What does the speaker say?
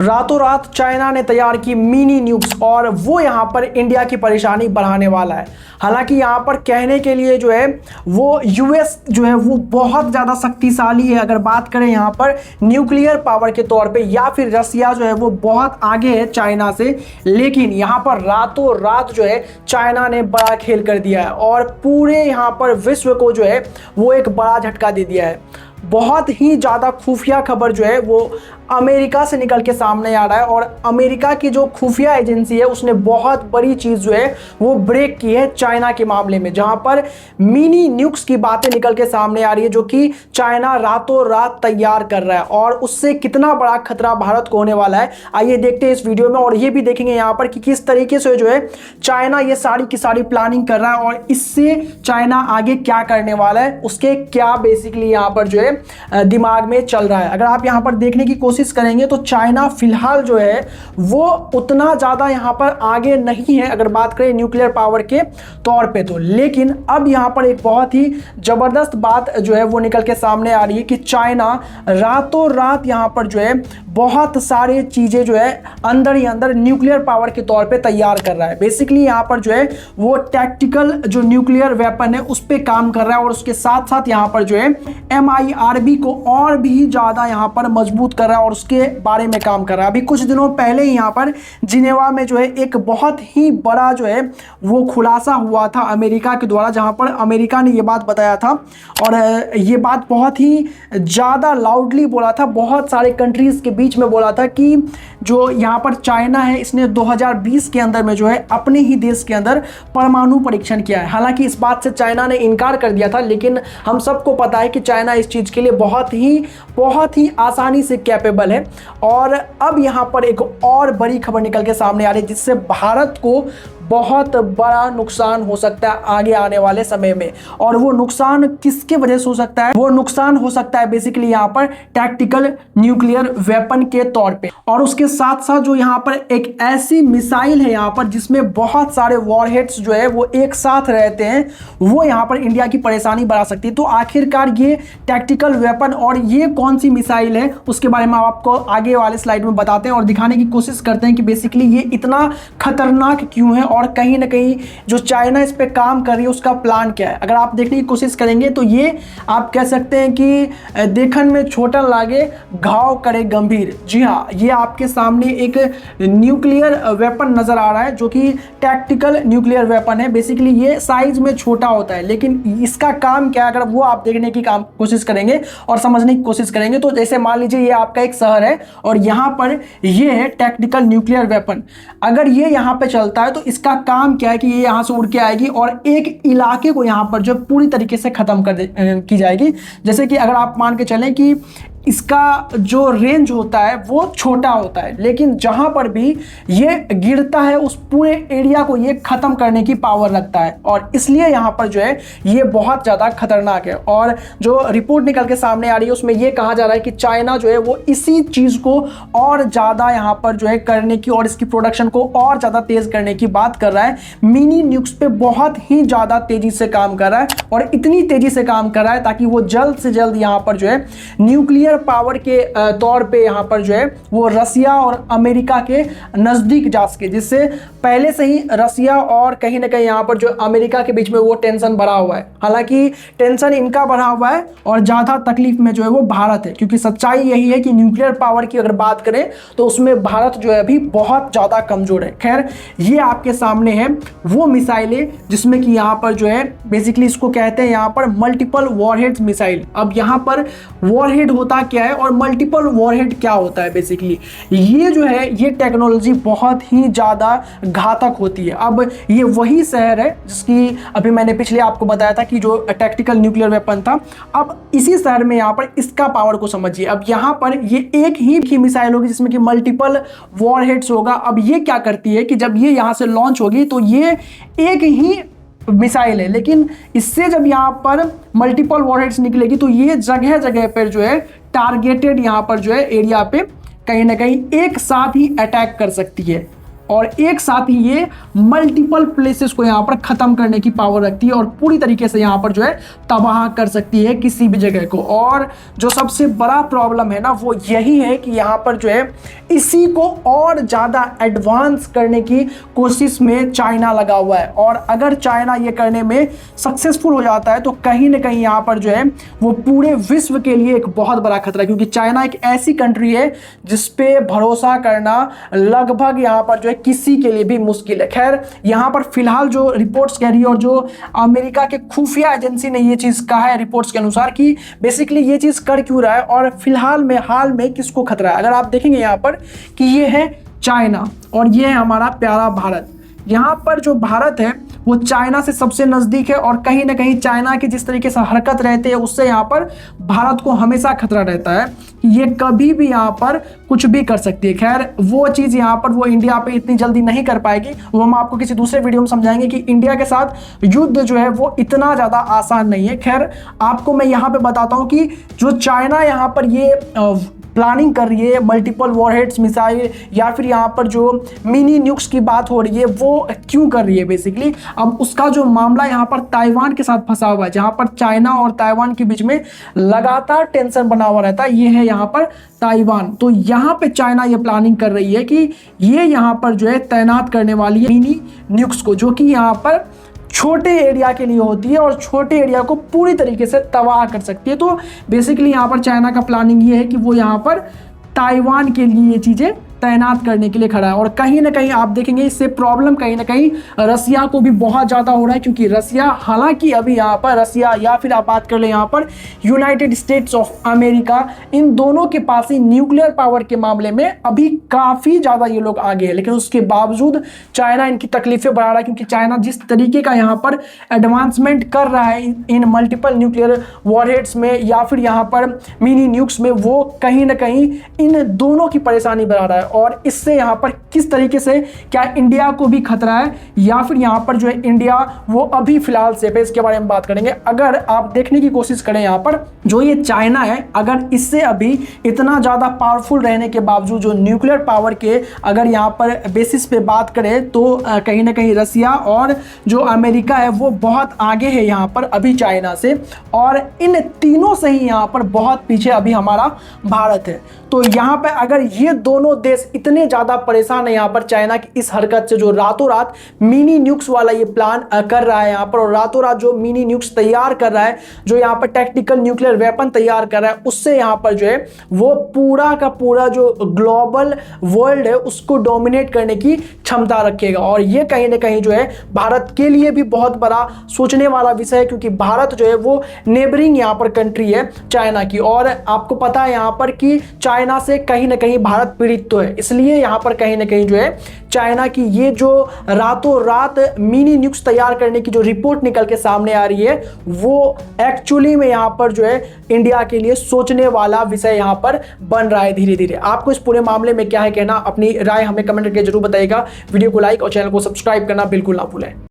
रातों रात चाइना ने तैयार की मिनी न्यूक्स और वो यहाँ पर इंडिया की परेशानी बढ़ाने वाला है। हालांकि यहाँ पर कहने के लिए जो है वो यूएस जो है वो बहुत ज़्यादा शक्तिशाली है अगर बात करें यहाँ पर न्यूक्लियर पावर के तौर पे, या फिर रसिया जो है वो बहुत आगे है चाइना से। लेकिन यहाँ पर रातों रात जो है चाइना ने बड़ा खेल कर दिया है और पूरे यहाँ पर विश्व को जो है वो एक बड़ा झटका दे दिया है। बहुत ही ज़्यादा खुफिया खबर जो है वो अमेरिका से निकल के सामने आ रहा है और अमेरिका की जो खुफिया एजेंसी है उसने बहुत बड़ी चीज़ जो है वो ब्रेक की है चाइना के मामले में, जहां पर मिनी न्यूक्स की बातें निकल के सामने आ रही है जो कि चाइना रातों रात तैयार कर रहा है और उससे कितना बड़ा खतरा भारत को होने वाला है। आइए देखते हैं इस वीडियो में और ये भी देखेंगे यहाँ पर कि किस तरीके से जो है चाइना ये सारी की सारी प्लानिंग कर रहा है और इससे चाइना आगे क्या करने वाला है, उसके क्या बेसिकली यहाँ पर जो है दिमाग में चल रहा है। अगर आप यहाँ पर देखने की कोशिश करेंगे तो चाइना फिलहाल जो है वो उतना ज़्यादा यहाँ पर आगे नहीं है अगर बात करें न्यूक्लियर पावर के तौर पे तो। लेकिन अब यहाँ पर एक बहुत ही ज़बरदस्त बात जो है वो निकल के सामने आ रही है कि चाइना रातों रात यहाँ पर जो है बहुत सारी चीज़ें जो है अंदर ही अंदर न्यूक्लियर पावर के तौर पे तैयार कर रहा है। बेसिकली यहाँ पर जो है वो टैक्टिकल जो न्यूक्लियर वेपन है उस पर काम कर रहा है और उसके साथ साथ यहाँ पर जो है MIRV को और भी ज़्यादा यहाँ पर मजबूत कर रहा है और उसके बारे में काम कर रहा है। अभी कुछ दिनों पहले ही यहाँ पर जिनेवा में जो है एक बहुत ही बड़ा जो है वो खुलासा हुआ था अमेरिका के द्वारा, जहाँ पर अमेरिका ने ये बात बताया था और ये बात बहुत ही ज़्यादा लाउडली बोला था, बहुत सारे कंट्रीज़ के बीच में बोला था कि जो यहाँ पर चाइना है इसने 2020 के अंदर में जो है अपने ही देश के अंदर परमाणु परीक्षण किया है। हालांकि इस बात से चाइना ने इनकार कर दिया था, लेकिन हम सबको पता है कि चाइना इस चीज़ के लिए बहुत ही आसानी से कैपेबल है। और अब यहाँ पर एक और बड़ी खबर निकल के सामने आ रही है जिससे भारत को बहुत बड़ा नुकसान हो सकता है आगे आने वाले समय में। और वो नुकसान किसके वजह से हो सकता है? वो नुकसान हो सकता है बेसिकली यहाँ पर टैक्टिकल न्यूक्लियर वेपन के तौर पे। और उसके साथ साथ जो यहाँ पर एक ऐसी मिसाइल है यहाँ पर जिसमें बहुत सारे वॉरहेड्स जो है वो एक साथ रहते हैं, वो यहाँ पर इंडिया की परेशानी बढ़ा सकती है। तो आखिरकार ये टैक्टिकल वेपन और ये कौन सी मिसाइल है उसके बारे में आपको आगे वाले स्लाइड में बताते हैं और दिखाने की कोशिश करते हैं कि बेसिकली ये इतना खतरनाक क्यों है और कहीं ना कहीं जो चाइना इस पे काम कर रही है उसका प्लान क्या है। अगर आप देखने की कोशिश करेंगे तो ये आप कह सकते हैं कि देखन में छोटा लागे घाव करे गंभीर। जी हाँ, ये आपके सामने एक न्यूक्लियर वेपन नजर आ रहा है जो कि टैक्टिकल न्यूक्लियर वेपन है। बेसिकली ये साइज में छोटा होता है, लेकिन इसका काम क्या है अगर वो आप देखने की कोशिश करेंगे और समझने की कोशिश करेंगे तो जैसे मान लीजिए ये आपका एक शहर है और यहाँ पर ये है टैक्टिकल न्यूक्लियर वेपन। अगर ये यहाँ पे चलता है तो इसका काम क्या है कि ये यहाँ से उड़ के आएगी और एक इलाके को यहाँ पर जो पूरी तरीके से खत्म की जाएगी। जैसे कि अगर आप मान के चलें कि इसका जो रेंज होता है वो छोटा होता है, लेकिन जहां पर भी ये गिरता है उस पूरे एरिया को ये खत्म करने की पावर रखता है और इसलिए यहां पर जो है ये बहुत ज़्यादा खतरनाक है। और जो रिपोर्ट निकल के सामने आ रही है उसमें ये कहा जा रहा है कि चाइना जो है वो इसी चीज़ को और ज़्यादा यहाँ पर जो है करने की और इसकी प्रोडक्शन को और ज़्यादा तेज़ करने की बात कर रहा है। मिनी न्यूक्स पे बहुत ही ज़्यादा तेज़ी से काम कर रहा है और इतनी तेज़ी से काम कर रहा है ताकि वो जल्द से जल्द यहाँ पर जो है न्यूक्लियर पावर के तौर पे यहाँ पर जो है वो रसिया और अमेरिका के नज़दीक जा सके, जिससे पहले से ही रसिया और कहीं ना कहीं यहाँ पर जो अमेरिका के बीच में वो टेंशन बढ़ा हुआ है। हालांकि टेंशन इनका बढ़ा हुआ है और ज़्यादा तकलीफ में जो है वो भारत है, क्योंकि सच्चाई यही है कि न्यूक्लियर पावर की अगर बात करें तो उसमें भारत जो है अभी बहुत ज़्यादा कमज़ोर है। खैर, ये आपके सामने है वो मिसाइलें जिसमें कि यहाँ पर जो है बेसिकली इसको कहते हैं यहाँ पर मल्टीपल वॉरहेड्स मिसाइल। अब यहाँ पर वॉरहेड होता क्या है और मल्टीपल वॉरहेड क्या होता है? बेसिकली ये जो है ये टेक्नोलॉजी बहुत ही ज़्यादा घातक होती है। अब ये वही शहर है जिसकी अभी मैंने पिछले आपको बताया था कि जो टैक्टिकल न्यूक्लियर वेपन था। अब इसी शहर में यहाँ पर इसका पावर को समझिए। अब यहाँ पर ये एक ही मिसाइल होगी जिसमें कि मल्टीपल वॉरहेड्स होगा। अब ये क्या करती है कि जब ये यहाँ से लॉन्च होगी तो ये एक ही मिसाइल है, लेकिन इससे जब यहाँ पर मल्टीपल वॉरहेड्स निकलेगी तो ये जगह जगह पर जो है टारगेटेड यहाँ पर जो है एरिया पे कहीं ना कहीं एक साथ ही अटैक कर सकती है। और एक साथ ही ये मल्टीपल प्लेसेस को यहाँ पर खत्म करने की पावर रखती है और पूरी तरीके से यहाँ पर जो है तबाह कर सकती है किसी भी जगह को। और जो सबसे बड़ा प्रॉब्लम है ना वो यही है कि यहाँ पर जो है इसी को और ज़्यादा एडवांस करने की कोशिश में चाइना लगा हुआ है। और अगर चाइना ये करने में सक्सेसफुल हो जाता है तो कहीं ना कहीं यहाँ पर जो है वो पूरे विश्व के लिए एक बहुत बड़ा खतरा है, क्योंकि चाइना एक ऐसी कंट्री है जिस पे भरोसा करना लगभग यहाँ पर जो है किसी के लिए भी मुश्किल है। खैर यहाँ पर फिलहाल जो रिपोर्ट्स कह रही है और जो अमेरिका के खुफिया एजेंसी ने ये चीज़ कहा है रिपोर्ट्स के अनुसार कि बेसिकली ये चीज़ कर क्यों रहा है और फिलहाल में हाल में किसको खतरा है। अगर आप देखेंगे यहाँ पर कि ये है चाइना और ये है हमारा प्यारा भारत। यहाँ पर जो भारत है वो चाइना से सबसे नज़दीक है और कहीं ना कहीं चाइना की जिस तरीके से हरकत रहती है उससे यहाँ पर भारत को हमेशा खतरा रहता है कि ये कभी भी यहाँ पर कुछ भी कर सकती है। खैर वो चीज़ यहाँ पर वो इंडिया पे इतनी जल्दी नहीं कर पाएगी, वो हम आपको किसी दूसरे वीडियो में समझाएंगे कि इंडिया के साथ युद्ध जो है वो इतना ज़्यादा आसान नहीं है। खैर आपको मैं यहाँ पे बताता हूँ कि जो चाइना यहाँ पर ये प्लानिंग कर रही है मल्टीपल वॉरहेड्स मिसाइल या फिर यहाँ पर जो मिनी न्यूक्स की बात हो रही है वो क्यों कर रही है बेसिकली। अब उसका जो मामला यहाँ पर ताइवान के साथ फंसा हुआ है, जहाँ पर चाइना और ताइवान के बीच में लगातार टेंशन बना हुआ रहता है, ये है यहाँ पर ताइवान। तो यहाँ पे चाइना ये प्लानिंग कर रही है कि ये यहाँ पर जो है तैनात करने वाली है मिनी न्यूक्स को, जो कि यहाँ पर छोटे एरिया के लिए होती है और छोटे एरिया को पूरी तरीके से तबाह कर सकती है। तो बेसिकली यहाँ पर चाइना का प्लानिंग ये है कि वो यहाँ पर ताइवान के लिए ये चीज़ें तैनात करने के लिए खड़ा है। और कहीं ना कहीं आप देखेंगे इससे प्रॉब्लम कहीं ना कहीं रसिया को भी बहुत ज़्यादा हो रहा है, क्योंकि रसिया हालांकि अभी यहाँ पर रसिया या फिर आप बात कर ले यहाँ पर यूनाइटेड स्टेट्स ऑफ अमेरिका, इन दोनों के पास ही न्यूक्लियर पावर के मामले में अभी काफ़ी ज़्यादा ये लोग आगे हैं, लेकिन उसके बावजूद चाइना इनकी तकलीफें बढ़ा रहा है, क्योंकि चाइना जिस तरीके का यहाँ पर एडवांसमेंट कर रहा है इन मल्टीपल न्यूक्लियर वॉरहेड्स में या फिर यहाँ पर मिनी न्यूक्स में, वो कहीं ना कहीं इन दोनों की परेशानी बढ़ा रहा है। और इससे यहाँ पर किस तरीके से क्या इंडिया को भी खतरा है या फिर यहाँ पर जो है इंडिया वो अभी फिलहाल सेफ है, इसके बारे में बात करेंगे। अगर आप देखने की कोशिश करें यहाँ पर जो ये चाइना है, अगर इससे अभी इतना ज़्यादा पावरफुल रहने के बावजूद जो न्यूक्लियर पावर के अगर यहाँ पर बेसिस पे बात करें तो कहीं ना कहीं रसिया और जो अमेरिका है वो बहुत आगे है यहाँ पर अभी चाइना से, और इन तीनों से ही यहाँ पर बहुत पीछे अभी हमारा भारत है। तो यहाँ पे अगर ये दोनों देश इतने ज़्यादा परेशान है यहाँ पर चाइना की इस हरकत से, जो रातों रात मिनी न्यूक्स वाला ये प्लान कर रहा है यहाँ पर, और रातों रात जो मिनी न्यूक्स तैयार कर रहा है, जो यहाँ पर टैक्टिकल न्यूक्लियर वेपन तैयार कर रहा है, उससे यहाँ पर जो है वो पूरा का पूरा जो ग्लोबल वर्ल्ड है उसको डोमिनेट करने की क्षमता रखेगा। और ये कहीं ना कहीं जो है भारत के लिए भी बहुत बड़ा सोचने वाला विषय है, क्योंकि भारत जो है वो नेबरिंग यहाँ पर कंट्री है चाइना की, और आपको पता है यहाँ पर कि चाइना से कहीं ना कहीं भारत पीड़ित तो है, इसलिए यहाँ पर कहीं ना कहीं जो है चाइना की ये जो रातों रात मिनी न्यूक्स तैयार करने की जो रिपोर्ट निकल के सामने आ रही है वो एक्चुअली में यहाँ पर जो है इंडिया के लिए सोचने वाला विषय यहाँ पर बन रहा है धीरे धीरे। आपको इस पूरे मामले में क्या है कहना, अपनी राय हमें कमेंट करके जरूर बताइएगा। वीडियो को लाइक और चैनल को सब्सक्राइब करना बिल्कुल ना भूलें।